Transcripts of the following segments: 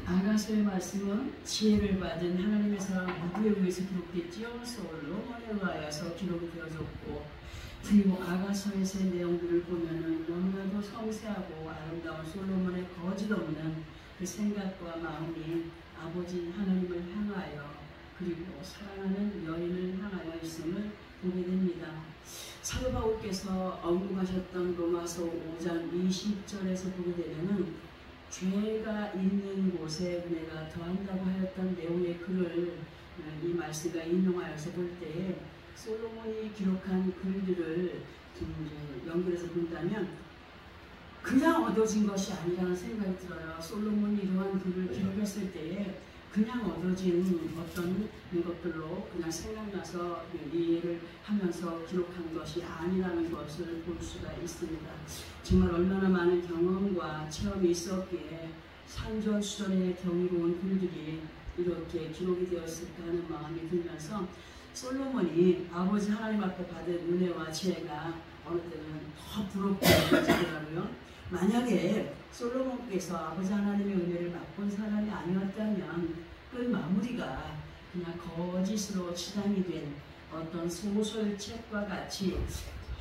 아가서의 말씀은 지혜를 받은 하나님의 사랑 누구에 의해서 기록됐지요? 솔로몬에 의하여서 기록이 되어졌고, 그리고 아가서에서의 내용들을 보면은 너무나도 섬세하고 아름다운 솔로몬의 거짓없는 그 생각과 마음이 아버지 하나님을 향하여 그리고 사랑하는 여인을 향하여 있음을 보게 됩니다. 사도 바울께서 언급하셨던 로마서 5장 20절에서 보게 되면은 죄가 있는 곳에 은혜가 더한다고 하였던 내용의 글을 이 말씀과 인용하여서 볼 때에 솔로몬이 기록한 글들을 연결해서 본다면 그냥 얻어진 것이 아니라는 생각이 들어요. 솔로몬이 이러한 글을 기록했을 때에 그냥 얻어진 어떤 것들로 그냥 생각나서 이해를 하면서 기록한 것이 아니라는 것을 볼 수가 있습니다. 정말 얼마나 많은 경험과 체험이 있었기에 산전수전의 경이로운 글들이 이렇게 기록이 되었을까 하는 마음이 들면서 솔로몬이 아버지 하나님 앞에 받은 은혜와 지혜가 어느 때는 더 부럽고 느껴지더라고요. 만약에 솔로몬께서 아버지 하나님의 은혜를 맛본 사람이 아니었다면 그 마무리가 그냥 거짓으로 치장이 된 어떤 소설책과 같이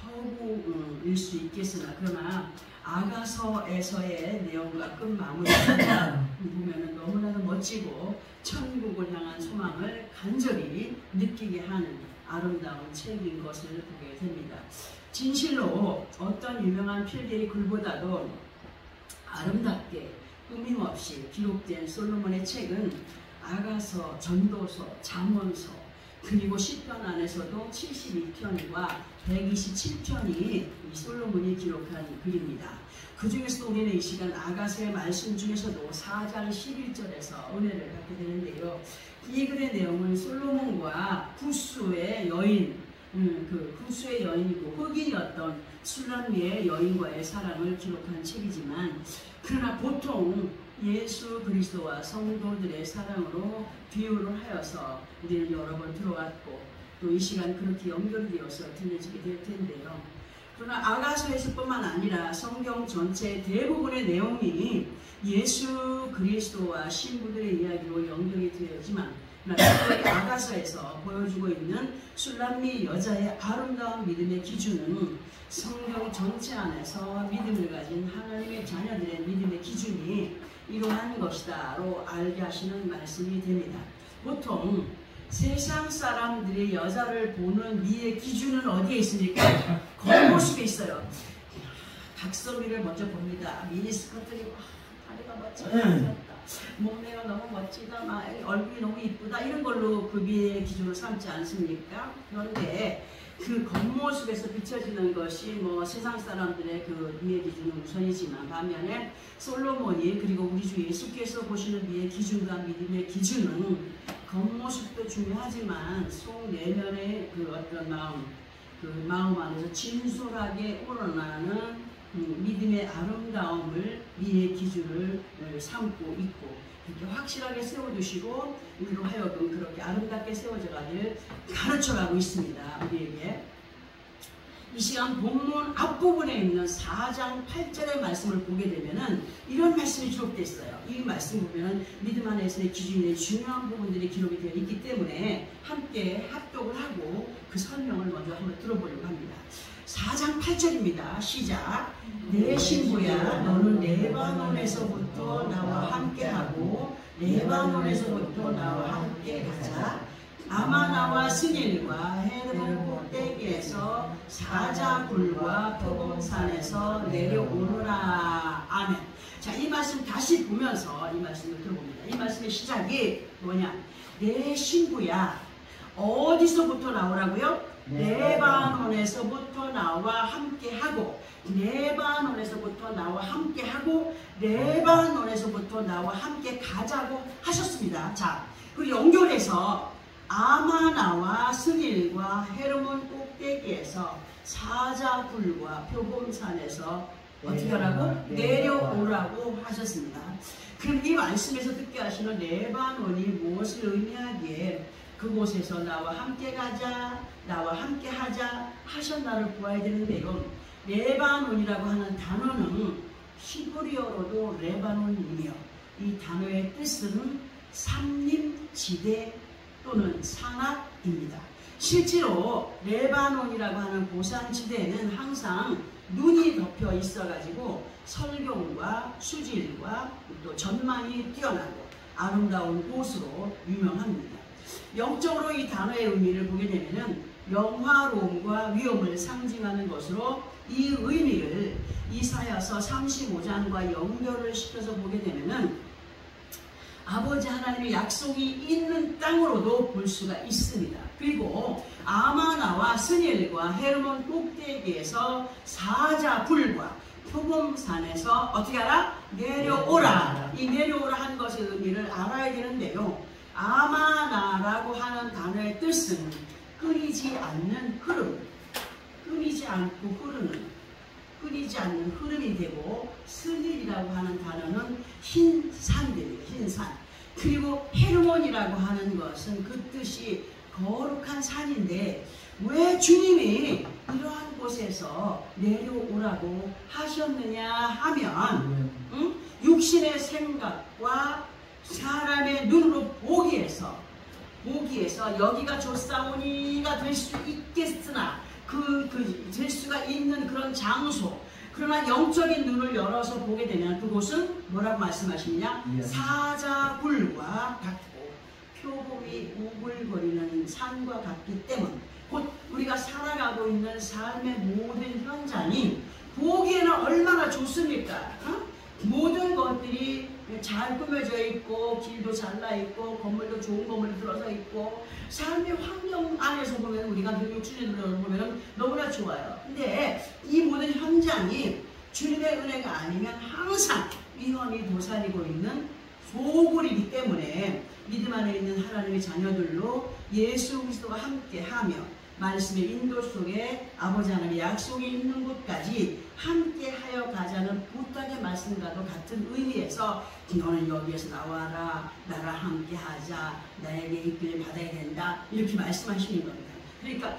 허구일 수 있겠으나, 그러나 아가서에서의 내용과 끝마무리가 보면 너무나도 멋지고 천국을 향한 소망을 간절히 느끼게 하는 아름다운 책인 것을 보게 됩니다. 진실로 어떤 유명한 필기의 글보다도 아름답게 꾸밈없이 기록된 솔로몬의 책은 아가서, 전도서, 잠언서, 그리고 시편 안에서도 72편과 127편이 이 솔로몬이 기록한 글입니다. 그 중에서도 우리는 이 시간 아가서의 말씀 중에서도 4장 11절에서 은혜를 받게 되는데요. 이 글의 내용은 솔로몬과 구스의 여인, 구스의 여인이고 흑인이었던 술람미의 여인과의 사랑을 기록한 책이지만, 그러나 보통 예수 그리스도와 성도들의 사랑으로 비유를 하여서 우리는 여러 번 들어왔고 또 이 시간 그렇게 연결이 되어서 들려지게 될 텐데요. 그러나 아가서에서뿐만 아니라 성경 전체 대부분의 내용이 예수 그리스도와 신부들의 이야기로 연결이 되었지만, 아가서에서 보여주고 있는 술람미 여자의 아름다운 믿음의 기준은 성경 전체 안에서 믿음을 가진 하나님의 자녀들의 믿음의 기준이 이러한 것이다로 알게 하시는 말씀이 됩니다. 보통 세상 사람들이 여자를 보는 미의 기준은 어디에 있습니까? 겉모습에 있어요. 각선미를 먼저 봅니다. 미니스커트를 다리가 멋지다, 몸매가 너무 멋지다, 얼굴이 너무 이쁘다, 이런 걸로 그 미의 기준을 삼지 않습니까? 그런데 그 겉모습에서 비춰지는 것이 세상 사람들의 그 미의 기준은 우선이지만, 반면에 솔로몬이 그리고 우리 주 예수께서 보시는 미의 기준과 믿음의 기준은 겉모습도 중요하지만 속 내면의 그 어떤 마음 안에서 진솔하게 우러나는 믿음의 아름다움을 미의 기준을 삼고 있고, 이렇게 확실하게 세워두시고 우리로 하여금 그렇게 아름답게 세워져 가길 가르쳐가고 있습니다. 우리에게 이 시간 본문 앞부분에 있는 4장 8절의 말씀을 보게 되면은 이런 말씀이 기록되어 있어요. 이 말씀 보면은 믿음 안에서의 기준의 중요한 부분들이 기록이 되어 있기 때문에 함께 합독을 하고 그 설명을 먼저 한번 들어보려고 합니다. 4장 8절입니다. 시작. 내 신부야, 너는 레바논에서부터 나와 함께하고 레바논에서부터 나와 함께 가자. 아마나와 스닐과 헤르몬 꼭대기에서 사자굴과 표범산에서 내려오너라. 아멘. 자, 이 말씀 다시 보면서 이 말씀을 들어봅니다. 이 말씀의 시작이 뭐냐? 내 신부야, 어디서부터 나오라고요? 레바논에서부터 나와 함께하고, 레바논에서부터 나와 함께하고, 레바논에서부터 나와 함께 가자고 하셨습니다. 자, 그리고 연결해서 아마나와 스닐과 헤르몬 꼭대기에서 사자굴과 표범산에서 어떻게 하라고? 내려오라고 하셨습니다. 그럼 이 말씀에서 듣게 하시는 레바논이 무엇을 의미하기에 그곳에서 나와 함께 가자, 나와 함께 하자 하셨나를 보아야 되는데요. 레바논이라고 하는 단어는 히브리어로도 레바논이며 이 단어의 뜻은 삼림지대 또는 산악입니다. 실제로 레바논이라고 하는 고산지대에는 항상 눈이 덮여 있어가지고 설경과 수질과 또 전망이 뛰어나고 아름다운 곳으로 유명합니다. 영적으로 이 단어의 의미를 보게 되면 영화로움과 위엄을 상징하는 것으로 이 의미를 이사야서 35장과 연결을 시켜서 보게 되면 아버지 하나님의 약속이 있는 땅으로도 볼 수가 있습니다. 그리고 아마나와 스닐과 헤르몬 꼭대기에서 사자굴과 표범산에서 어떻게 알아? 내려오라. 이 내려오라 한 것의 의미를 알아야 되는데요. 아마나라고 하는 단어의 뜻은 끊이지 않는 흐름, 끊이지 않고 흐르는, 끊이지 않는 흐름이 되고, 스닐이라고 하는 단어는 흰 산들이에요. 흰 산. 그리고 헤르몬이라고 하는 것은 그 뜻이 거룩한 산인데, 왜 주님이 이러한 곳에서 내려오라고 하셨느냐 하면 육신의 생각과 사람의 눈으로 보기에서 여기가 좋사오니가 될 수 있겠으나 될 수가 있는 그런 장소, 그러나 영적인 눈을 열어서 보게 되면 그곳은 뭐라고 말씀하시느냐? 사자굴과 같고 표범이 우글거리는 산과 같기 때문, 곧 우리가 살아가고 있는 삶의 모든 현장이 보기에는 얼마나 좋습니까? 모든 것들이 잘 꾸며져 있고, 길도 잘 나 있고, 건물도 좋은 건물이 들어서 있고, 삶의 환경 안에서 보면 우리가 육신의 눈으로 보면 너무나 좋아요. 근데 이 모든 현장이 주님의 은혜가 아니면 항상 위험이 도사리고 있는 소굴이기 때문에 믿음 안에 있는 하나님의 자녀들로 예수 그리스도와 함께하며 말씀의 인도 속에 아버지 하나님의 약속이 있는 곳까지 함께하여 가자는 부탁의 말씀과도 같은 의미에서 너는 여기에서 나와라, 나랑 함께하자, 나에게 이끌을 받아야 된다, 이렇게 말씀하시는 겁니다. 그러니까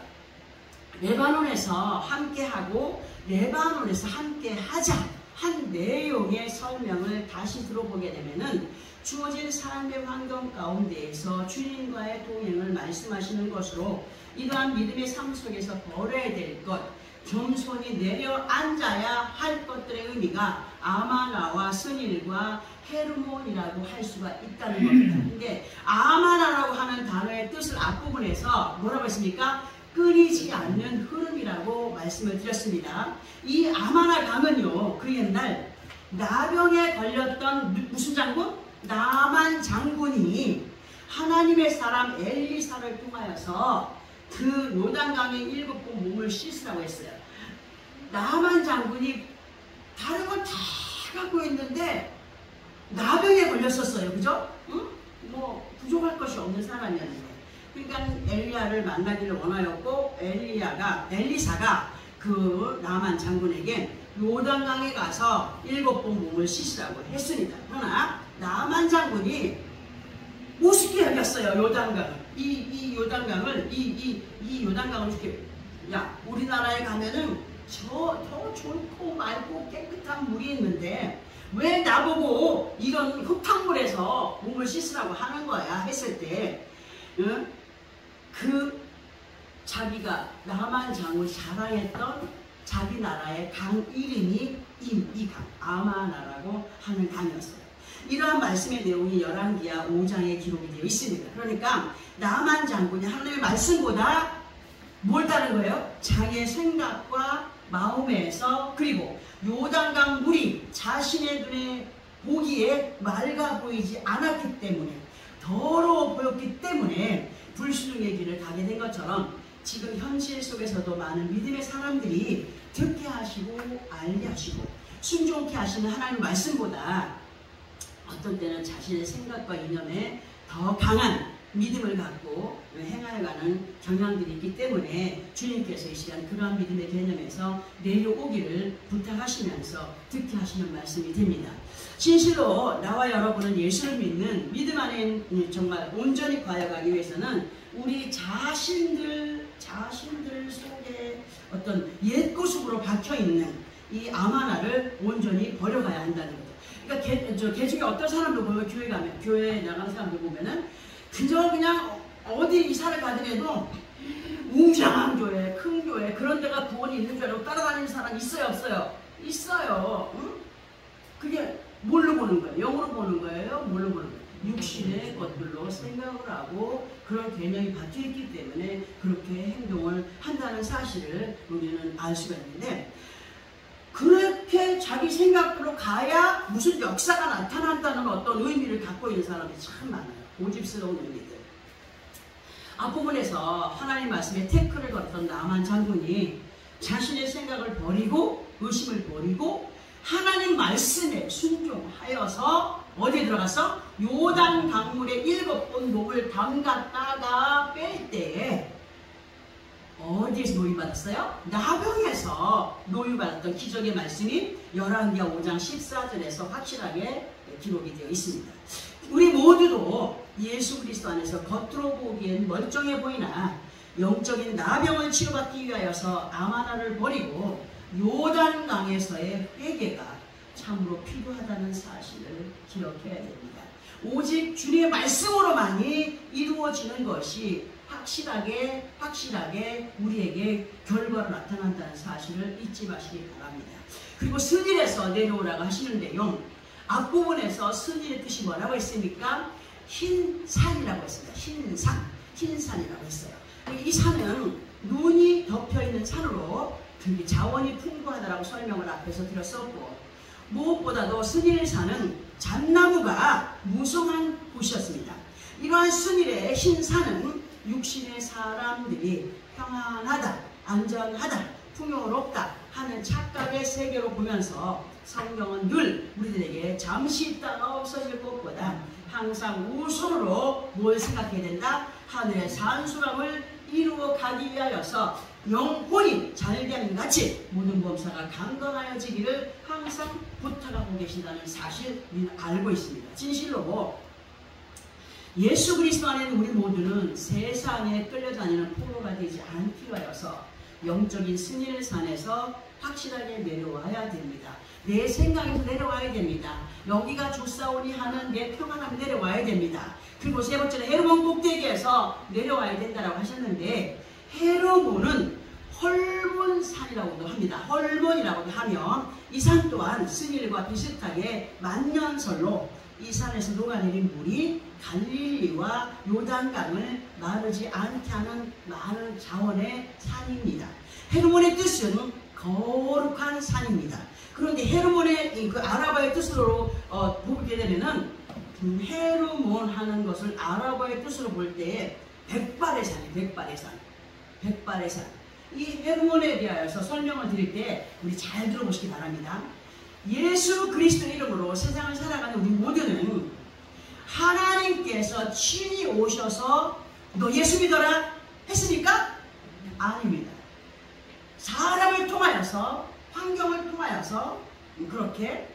레바논에서 함께하고 레바논에서 함께하자 한 내용의 설명을 다시 들어보게 되면은 주어진 삶의 환경 가운데에서 주님과의 동행을 말씀하시는 것으로 이러한 믿음의 삶 속에서 벌어야 될 것, 겸손히 내려앉아야 할 것들의 의미가 아마나와 스닐과 헤르몬이라고 할 수가 있다는 겁니다. 근데 아마나라고 하는 단어의 뜻을 앞부분에서 뭐라고 했습니까? 끊이지 않는 흐름이라고 말씀을 드렸습니다. 이 아마나 강은요, 그 옛날 나병에 걸렸던 무슨 장군? 나만 장군이 하나님의 사람 엘리사를 통하여서 그 요단강에 7번 몸을 씻으라고 했어요. 나만 장군이 다른 건 다 갖고 있는데 나병에 걸렸었어요. 그죠? 응? 뭐 부족할 것이 없는 사람이었는데, 그러니까 엘리야를 만나기를 원하였고 엘리사가 그 나만 장군에게 요단강에 가서 7번 몸을 씻으라고 했습니다. 그러나 나만 장군이 우습게 여겼어요. 요단강을. 이 요단강을 이렇게, 야, 우리나라에 가면은 더 좋고 맑고 깨끗한 물이 있는데 왜 나보고 이런 흙탕물에서 몸을 씻으라고 하는 거야 했을 때, 그 자기가 나만 장을 자랑했던 자기 나라의 강 이름이 이 강, 아마나라고 하는 강이었어요. 이러한 말씀의 내용이 열왕기하 5장에 기록이 되어 있습니다. 그러니까 나만 장군이 하나님의 말씀보다 뭘 따른 거예요? 자기의 생각과 마음에서, 그리고 요단강 물이 자신의 눈에 보기에 맑아 보이지 않았기 때문에, 더러워 보였기 때문에 불순종의 길을 가게 된 것처럼 지금 현실 속에서도 많은 믿음의 사람들이 듣게 하시고 알게 하시고 순종케 하시는 하나님 말씀보다 어떤 때는 자신의 생각과 이념에 더 강한 믿음을 갖고 행하여가는 경향들이 있기 때문에 주님께서 이 시간 그러한 믿음의 개념에서 내려오기를 부탁하시면서 듣게 하시는 말씀이 됩니다. 진실로 나와 여러분은 예수를 믿는 믿음 안에 정말 온전히 가여가기 위해서는 우리 자신들 속에 어떤 옛 구습으로 박혀있는 이 아마나를 온전히 버려가야 한다는 거죠. 그러니까 개 중에 어떤 사람도 보면 교회에 나가는 사람들 보면은 그냥 어디 이사를 가더라도 웅장한 교회, 큰 교회 그런 데가 구원이 있는 줄 알고 따라다니는 사람 있어요, 없어요? 있어요. 응? 그게 뭘로 보는 거예요? 영으로 보는 거예요? 뭘로 보는 거예요? 육신의 것들로 생각을 하고 그런 개념이 박혀있기 때문에 그렇게 행동을 한다는 사실을 우리는 알 수가 있는데, 그렇게 자기 생각으로 가야 무슨 역사가 나타난다는 어떤 의미를 갖고 있는 사람이 참 많아요. 고집스러운 의미들. 앞부분에서 하나님 말씀에 태클을 걸었던 나만 장군이 자신의 생각을 버리고 의심을 버리고 하나님 말씀에 순종하여서 어디에 들어가서 요단 강물에 7번 몸을 담갔다가 뺄 때에 어디에서 노유받았어요? 나병에서 노유받았던 기적의 말씀이 열왕기하 5장 14절에서 확실하게 기록이 되어 있습니다. 우리 모두도 예수 그리스도 안에서 겉으로 보기엔 멀쩡해 보이나 영적인 나병을 치료받기 위하여서 암 하나를 버리고 요단강에서의 회개가 참으로 필요하다는 사실을 기억해야 됩니다. 오직 주님의 말씀으로만이 이루어지는 것이 확실하게 우리에게 결과로 나타난다는 사실을 잊지 마시기 바랍니다. 그리고 스닐에서 내려오라고 하시는데요, 앞부분에서 스닐의 뜻이 뭐라고 했습니까? 흰산이라고 했습니다. 흰산이라고 했어요. 이 산은 눈이 덮여있는 산으로 자원이 풍부하다라고 설명을 앞에서 드렸었고, 무엇보다도 스닐산은 잣나무가 무성한 곳이었습니다. 이러한 스닐의 흰산은 육신의 사람들이 평안하다, 안전하다, 풍요롭다 하는 착각의 세계로 보면서 성경은 늘 우리들에게 잠시 있다가 없어질 것보다 항상 우선으로 뭘 생각해야 된다? 하늘의 산수람을 이루어 가기 위하여서 영혼이 잘됨 같이 모든 범사가 강건하여지기를 항상 부탁하고 계신다는 사실 우리는 알고 있습니다. 진실로 예수 그리스도 안에 있는 우리 모두는 세상에 끌려다니는 포로가 되지 않기 위하여서 영적인 스닐산에서 확실하게 내려와야 됩니다. 내 생각에서 내려와야 됩니다. 여기가 좋사오니 하는 내 평안함이 내려와야 됩니다. 그리고 세 번째는 헤르몬 꼭대기에서 내려와야 된다고 하셨는데, 헤르몬은 헐몬산이라고도 합니다. 헐몬이라고도 하며 이 산 또한 스닐과 비슷하게 만년설로 이 산에서 녹아내린 물이 갈릴리와 요단강을 마르지 않게 하는 많은 자원의 산입니다. 헤르몬의 뜻은 거룩한 산입니다. 그런데 헤르몬의 그 아라바의 뜻으로 보게 되면은 헤르몬 하는 것을 아라바의 뜻으로 볼 때 백발의 산이에요. 백발의 산. 이 헤르몬에 대하여서 설명을 드릴 때 우리 잘 들어보시기 바랍니다. 예수 그리스도 이름으로 세상을 살아가는 우리 모두는 하나님께서 친히 오셔서 너 예수 믿어라 했습니까? 아닙니다. 사람을 통하여서, 환경을 통하여서, 그렇게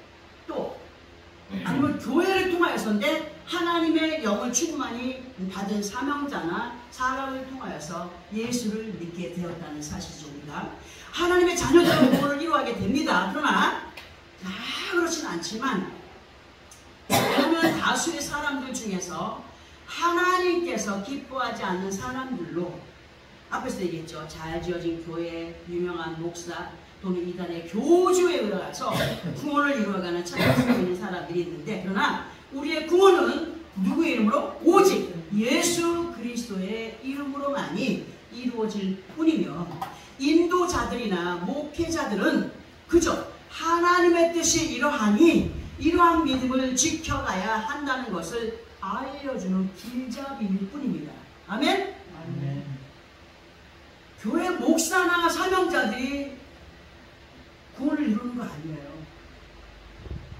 또 아니면 교회를 통하여서인데 하나님의 영을 충만히 받은 사명자나 사람을 통하여서 예수를 믿게 되었다는 사실이죠. 우리가 하나님의 자녀들로 구원을 이루어가게 됩니다. 그러나 그렇진 않지만 어느 다수의 사람들 중에서 하나님께서 기뻐하지 않는 사람들로, 앞에서 얘기했죠. 잘 지어진 교회, 유명한 목사 또는 이단의 교주에 의해서 구원을 이루어가는 착각을 있는 사람들이 있는데, 그러나 우리의 구원은 누구의 이름으로? 오직 예수 그리스도의 이름으로만이 이루어질 뿐이며, 인도자들이나 목회자들은 그저 하나님의 뜻이 이러하니 이러한 믿음을 지켜가야 한다는 것을 알려주는 길잡이일 뿐입니다. 아멘? 아멘. 교회 목사나 사명자들이 구원을 이루는 거 아니에요.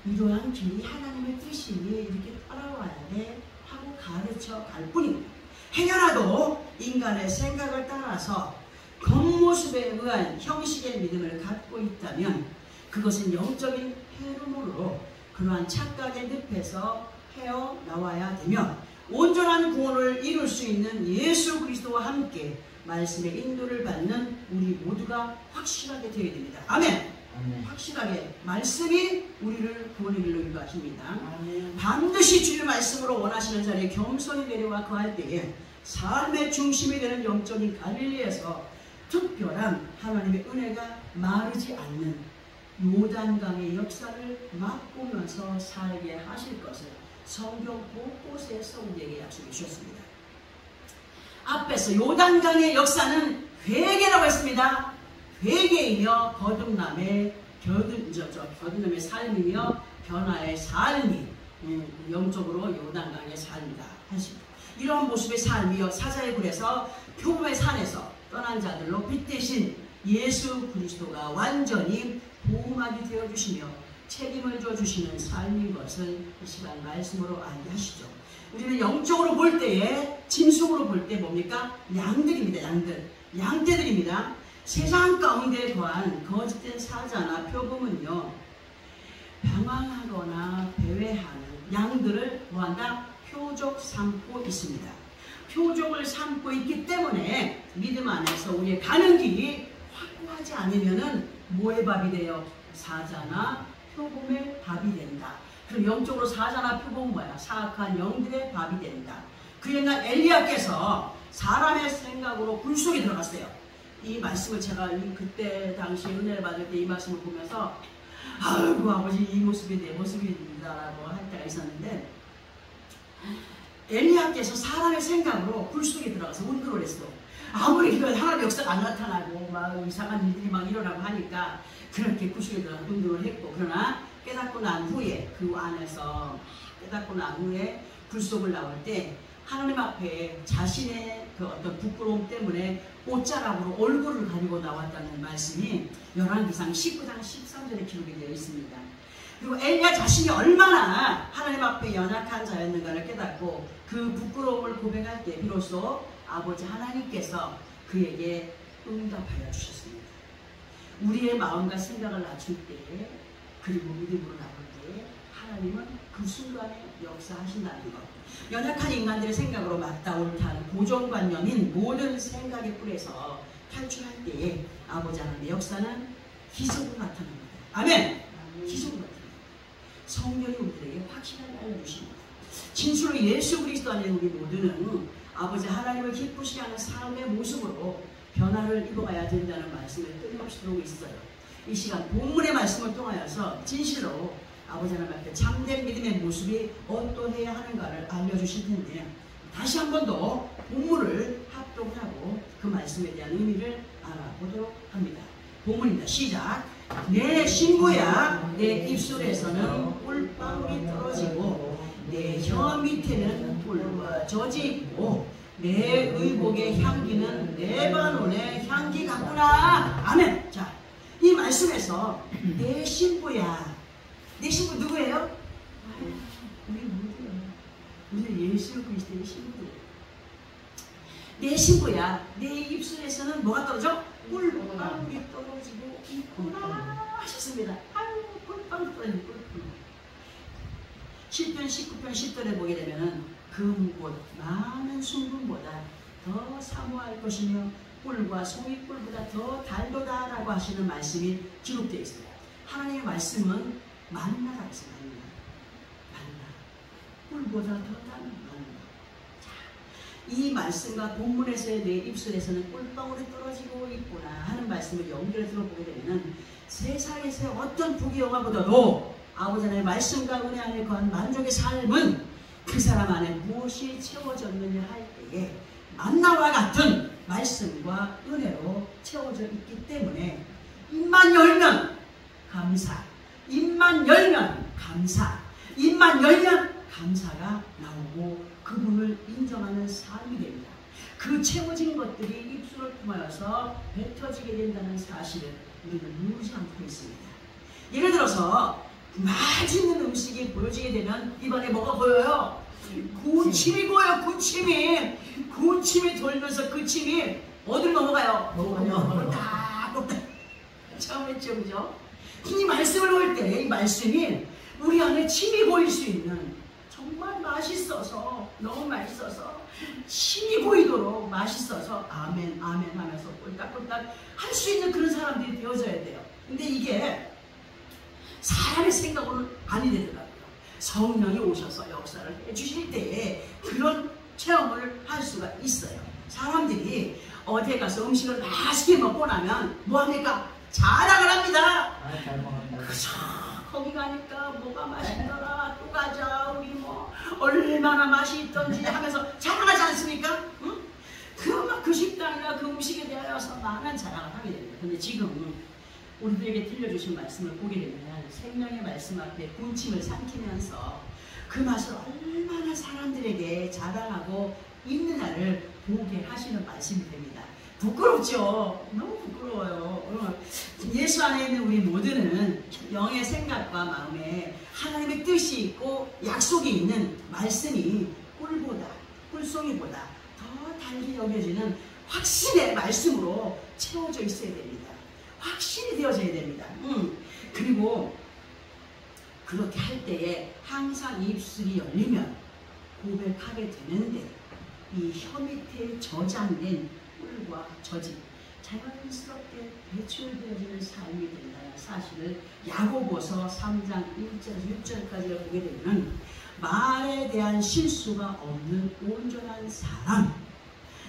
이러한 길이 하나님의 뜻이니 이렇게 따라와야 돼 하고 가르쳐 갈 뿐입니다. 행여라도 인간의 생각을 따라서 겉모습에 의한 형식의 믿음을 갖고 있다면 그것은 영적인 헤르몬으로 그러한 착각의 늪에서 헤어나와야 되며, 온전한 구원을 이룰 수 있는 예수 그리스도와 함께 말씀의 인도를 받는 우리 모두가 확실하게 되어야 됩니다. 아멘. 확실하게 말씀이 우리를 구원의 길로 인도하십니다. 반드시 주의 말씀으로 원하시는 자리에 겸손히 내려와 거할 때에 삶의 중심이 되는 영적인 갈릴리에서 특별한 하나님의 은혜가 마르지 않는 요단강의 역사를 맛보면서 살게 하실 것을 성경 곳곳에서 우리에게 약속해 주셨습니다. 앞에서 요단강의 역사는 회개라고 했습니다. 회개이며 거듭남의 삶이며 변화의 삶이 영적으로 요단강의 삶이다 하십니다. 이러한 모습의 삶이요 사자의 굴에서 표범의 산에서 떠난 자들로 빛 대신 예수 그리스도가 완전히 보호막이 되어주시며 책임을 져주시는 삶인 것을 이 시간 말씀으로 알게 하시죠. 우리는 영적으로 볼 때에 짐승으로 볼 때 뭡니까? 양들입니다. 양떼들입니다. 세상 가운데 거한 거짓된 사자나 표범은요 방황하거나 배회하는 양들을 뭐한다? 표적 삼고 있습니다. 표적을 삼고 있기 때문에 믿음 안에서 우리의 가는 길이 확고하지 않으면은 뭐의 밥이 돼요? 사자나 표범의 밥이 된다. 그럼 영적으로 사자나 표범은 뭐야? 사악한 영들의 밥이 된다. 그 옛날 엘리야께서 사람의 생각으로 굴 속에 들어갔어요. 이 말씀을 제가 그때 당시 은혜를 받을 때 이 말씀을 보면서 아이고 아버지 이 모습이 내 모습이다라고 할 때가 있었는데 엘리야께서 사람의 생각으로 굴 속에 들어가서 운동을 했어. 아무리 하나님의 역사가 안 나타나고 막 이상한 일들이 막 일어나고 하니까 그렇게 굴 속에 들어가서 운동을 했고 그러나 깨닫고 난 후에 그 안에서 깨닫고 난 후에 굴 속을 나올 때 하나님 앞에 자신의 그 어떤 부끄러움 때문에 옷자락으로 얼굴을 가리고 나왔다는 말씀이 열왕기상 19장 13절에 기록이 되어 있습니다. 그리고 엘리야 자신이 얼마나 하나님 앞에 연약한 자였는가를 깨닫고 그 부끄러움을 고백할 때 비로소 아버지 하나님께서 그에게 응답하여 주셨습니다. 우리의 마음과 생각을 낮출 때 그리고 믿음으로 나올 때 하나님은 그 순간에 역사하신다는 것. 연약한 인간들의 생각으로 맞다 옳다 하는 고정관념인 모든 생각의 뿔에서 탈출할 때에 아버지 하나님의 역사는 기적으로 나타납니다. 아멘! 기적으로 나타납니다. 성령이 우리에게 확실하게 알려주십니다. 진실로 예수 그리스도 안에 우리 모두는 아버지 하나님을 기쁘시게 하는 삶의 모습으로 변화를 입어가야 된다는 말씀을 끊임없이 들어오고 있어요. 이 시간 본문의 말씀을 통하여서 진실로 아버지 하나님 앞에 참된 믿음의 모습이 어떠해야 하는가를 알려주실 텐데 다시 한 번 더 본문을 합독하고 그 말씀에 대한 의미를 알아보도록 합니다. 본문입니다. 시작. 내 신부야 내 입술에서는 꿀방울이 떨어지고 내 혀 밑에는 꿀과 젖이 있고 내 의복의 향기는 레바논의 향기 같구나. 아멘. 자, 이 말씀에서 내 신부야. 내 신부 누구예요? 우리 누구예요? 우리 예수 그리스도의 신부예요. 내 신부야. 내 입술에서는 뭐가 떨어져? 꿀방울이 떨어지고 있구나 하셨습니다. 아유 꿀방울 떨어지고 꿀방울. 시편 19편 10절에 보게 되면은 금꽃 많은 순금보다 더 사모할 것이며 꿀과 송이꿀보다 더 달도다라고 하시는 말씀이 기록되어 있습니다. 하나님의 말씀은 만나가 있습니다. 만나. 꿀보다 더 단 만나. 자, 이 말씀과 본문에서의 내 입술에서는 꿀방울이 떨어지고 있구나 하는 말씀을 연결해 들어보게 되면 세상에서의 어떤 부귀영화보다도 아버지 하나님의 말씀과 은혜 안에 거한 만족의 삶은 그 사람 안에 무엇이 채워졌느냐 할 때에 만나와 같은 말씀과 은혜로 채워져 있기 때문에 입만 열면 감사, 입만 열면 감사, 입만 열면 감사가 나오고 그분을 인정하는 삶이 됩니다. 그 채워진 것들이 입술을 통하여서 뱉어지게 된다는 사실을 우리는 누르지 않고 있습니다. 예를 들어서 맛있는 음식이 보여지게 되면 입안에 뭐가 보여요? 군침이 보여요. 군침이 돌면서 그 침이 어디로 넘어가요? 꼴딱꼴딱 처음 했죠, 그죠? 이 말씀을 볼 때 이 말씀이 우리 안에 침이 보일 수 있는 정말 맛있어서 너무 맛있어서 침이 보이도록 맛있어서 아멘 아멘 하면서 꼴딱꼴딱 할 수 있는 그런 사람들이 되어져야 돼요. 근데 이게 사람의 생각으로는 아니 되더라고요. 성령이 오셔서 역사를 해주실 때에 그런 체험을 할 수가 있어요. 사람들이 어디에 가서 음식을 맛있게 먹고 나면 뭐합니까? 자랑을 합니다. 그죠? 거기 가니까 뭐가 맛있더라, 또 가자, 우리 뭐 얼마나 맛이 있던지 하면서 자랑하지 않습니까? 응? 그 식당이나 그 음식에 대하여서 많은 자랑을 하게 됩니다. 근데 지금 우리들에게 들려주신 말씀을 보게 되면 생명의 말씀 앞에 군침을 삼키면서 그 맛을 얼마나 사람들에게 자랑하고 있느냐를 보게 하시는 말씀이 됩니다. 부끄럽죠? 너무 부끄러워요. 예수 안에 있는 우리 모두는 영의 생각과 마음에 하나님의 뜻이 있고 약속이 있는 말씀이 꿀송이보다 더 달리 여겨지는 확신의 말씀으로 채워져 있어야 됩니다. 확신이 되어져야 됩니다. 그리고 그렇게 할 때에 항상 입술이 열리면 고백하게 되는데 이 혀 밑에 저장된 꿀과 저지 자연스럽게 배출되어지는 삶이 된다는 사실을 야고보서 3장 1절에서 6절까지 보게 되면 말에 대한 실수가 없는 온전한 사람,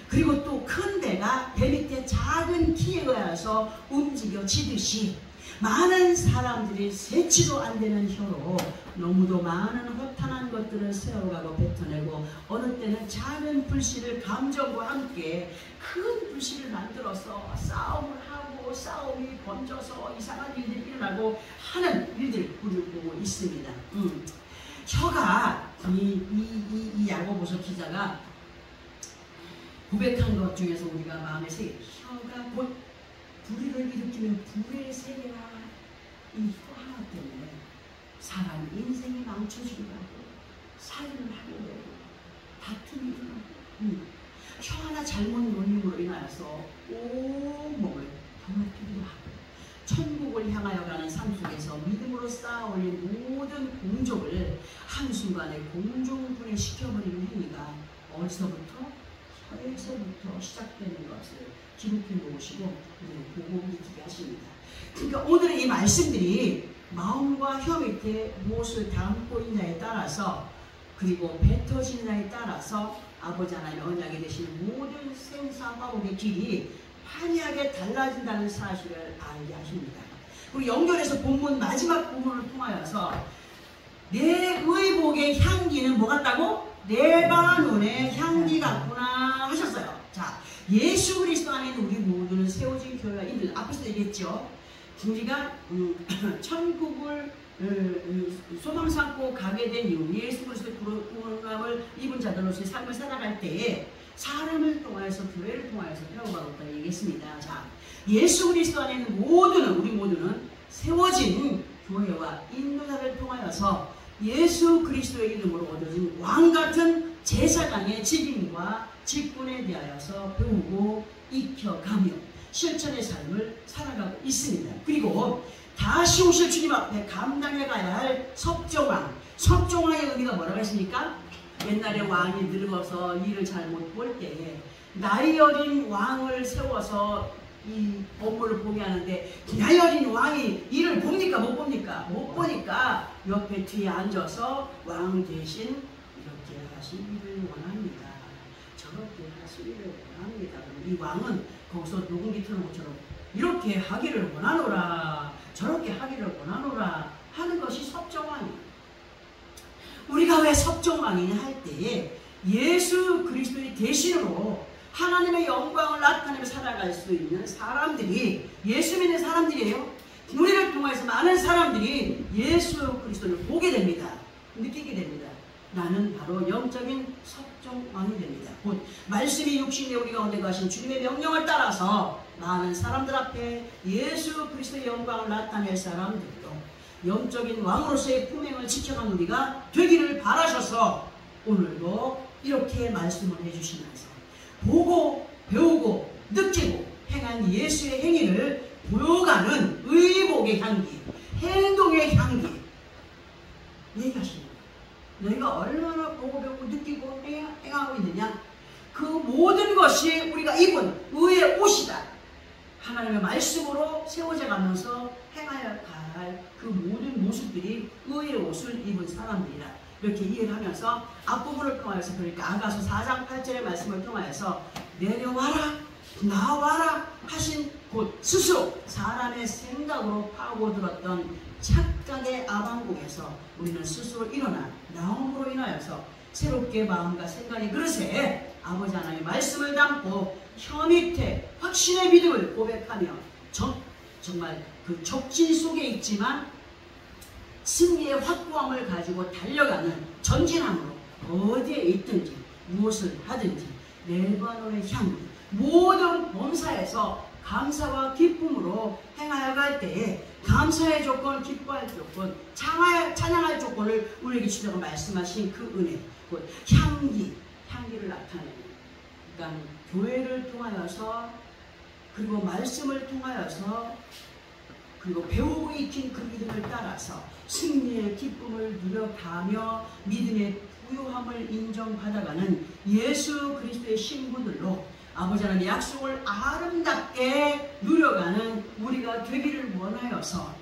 그리고 또 큰 배가 배 밑에 작은 키에 의해서 움직여지듯이 많은 사람들이 세치도 안 되는 혀로 너무도 많은 허탄한 것들을 세워가고 뱉어내고 어느 때는 작은 불씨를 감정과 함께 큰 불씨를 만들어서 싸움을 하고 싸움이 번져서 이상한 일들이 일어나고 하는 일들 우리를 보고 있습니다. 혀가 이 야고보서 기자가 고백한 것 중에서 우리가 마음에 새겨 혀가 곧 불의를 일으키는 불의 세계라. 이 혀 하나 때문에 사람 인생이 망쳐지기도 하고 살인을 하게 되고 다툼이 일어나고 혀 하나 잘못 놀림으로 인하여서 온몸을 더럽히기도 하고 천국을 향하여 가는 삶 속에서 믿음으로 쌓아올린 모든 공적을 한순간에 공중분해 시켜버리는 행위가 어디서부터? 혀에서부터 시작되는 것을 기록해 놓으시고 보고 있게 하십니다. 그러니까 오늘의 이 말씀들이 마음과 혀 밑에 무엇을 담고 있냐에 따라서 그리고 뱉어지느냐에 따라서 아버지 하나님의 언약이 되신 모든 생사화복의 길이 환희하게 달라진다는 사실을 알게 하십니다. 그리고 연결해서 본문 마지막 부분을 통하여서 내 의복의 향기는 뭐 같다고? 레바논의 향기 같구나 하셨어요. 자, 예수 그리스도 안에 있는 우리 모두는 세워진 교회와 인들 앞에서 얘기했죠. 우리가 천국을 소망 삼고 가게 된 이후 예수 그리스도의 부름을 입은 자들로서의 삶을 살아갈 때에 사람을 통하여서 교회를 통하여서 배워가겠다 얘기했습니다. 자, 예수 그리스도 안에 있는 모두는 우리 모두는 세워진 교회와 인도자를 통하여서 예수 그리스도의 이름으로 얻어진 왕같은 제사장의 직임과 직분에 대하여서 배우고 익혀가며 실천의 삶을 살아가고 있습니다. 그리고 다시 오실 주님 앞에 감당해 가야 할 섭정왕. 섭정왕의 의미가 뭐라고 했습니까? 옛날에 왕이 늙어서 일을 잘 못 볼 때에 나이 어린 왕을 세워서 이 업무를 보게 하는데 나이 어린 왕이 일을 봅니까? 못 봅니까? 못 보니까 옆에 뒤에 앉아서 왕 대신 이렇게 하시기를 원합니다. 저렇게 하시기를 원합니다. 이 왕은 거기서 녹음기 트는 것처럼 이렇게 하기를 원하노라, 저렇게 하기를 원하노라 하는 것이 섭정왕이에요. 우리가 왜 섭정왕이냐 할 때에 예수 그리스도의 대신으로 하나님의 영광을 나타내며 살아갈 수 있는 사람들이 예수 믿는 사람들이에요. 우리를 통해서 많은 사람들이 예수 그리스도를 보게 됩니다. 느끼게 됩니다. 나는 바로 영적인 섭정왕이 됩니다. 곧 말씀이 육신의 우리 가운데 가신 주님의 명령을 따라서 많은 사람들 앞에 예수 그리스도의 영광을 나타낼 사람들도 영적인 왕으로서의 품행을 지켜간 우리가 되기를 바라셔서 오늘도 이렇게 말씀을 해주시면서 보고 배우고 느끼고 행한 예수의 행위를 보여가는 의복의 향기, 행동의 향기 얘기하십니다. 너희가 얼마나 보고 배우고 느끼고 행하고 있느냐? 그 모든 것이 우리가 입은 의의 옷이다. 하나님의 말씀으로 세워져 가면서 행하여 갈 그 모든 원수들이 의의 옷을 입은 사람들이라 이렇게 이해를 하면서 앞부분을 통하여서 그러니까 아가서 4장 8절의 말씀을 통하여서 내려와라 나와라 하신 곧 스스로 사람의 생각으로 파고들었던 착각의 아방궁에서 우리는 스스로 일어나 나옴으로 인하여서 새롭게 마음과 생각이 그릇에 아버지 하나님의 말씀을 담고 혀 밑에 확신의 믿음을 고백하며 정말 그 적진 속에 있지만 승리의 확고함을 가지고 달려가는 전진함으로 어디에 있든지 무엇을 하든지 레바논의 향기 모든 범사에서 감사와 기쁨으로 행하여 갈 때에 감사의 조건, 기뻐할 조건, 찬양할 조건을 우리에게 주셔서 말씀하신 그 은혜, 곧 향기를 나타내는, 그러니까 교회를 통하여서 그리고 말씀을 통하여서 그리고 배우고 익힌 그 믿음을 따라서 승리의 기쁨을 누려가며 믿음의 부요함을 인정받아가는 예수 그리스도의 신부들로 아버지 하나님의 약속을 아름답게 누려가는 우리가 되기를 원하여서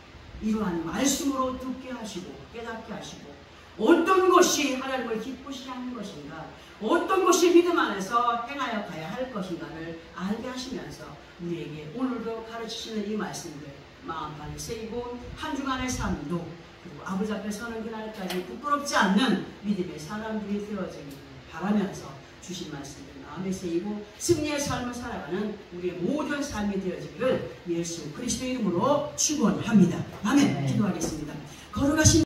이러한 말씀으로 듣게 하시고 깨닫게 하시고 어떤 것이 하나님을 기쁘시게 하는 것인가 어떤 것이 믿음 안에서 행하여 가야 할 것인가를 알게 하시면서 우리에게 오늘도 가르치시는 이 말씀들 마음판에 새기고 한 주간의 삶도 그리고 아버지 앞에 서는 그날까지 부끄럽지 않는 믿음의 사람들이 되어지기를 바라면서 주신 말씀들 마음에 새기고 승리의 삶을 살아가는 우리의 모든 삶이 되어지기를 예수 그리스도의 이름으로 축원합니다. 아멘. 기도하겠습니다. 걸어가신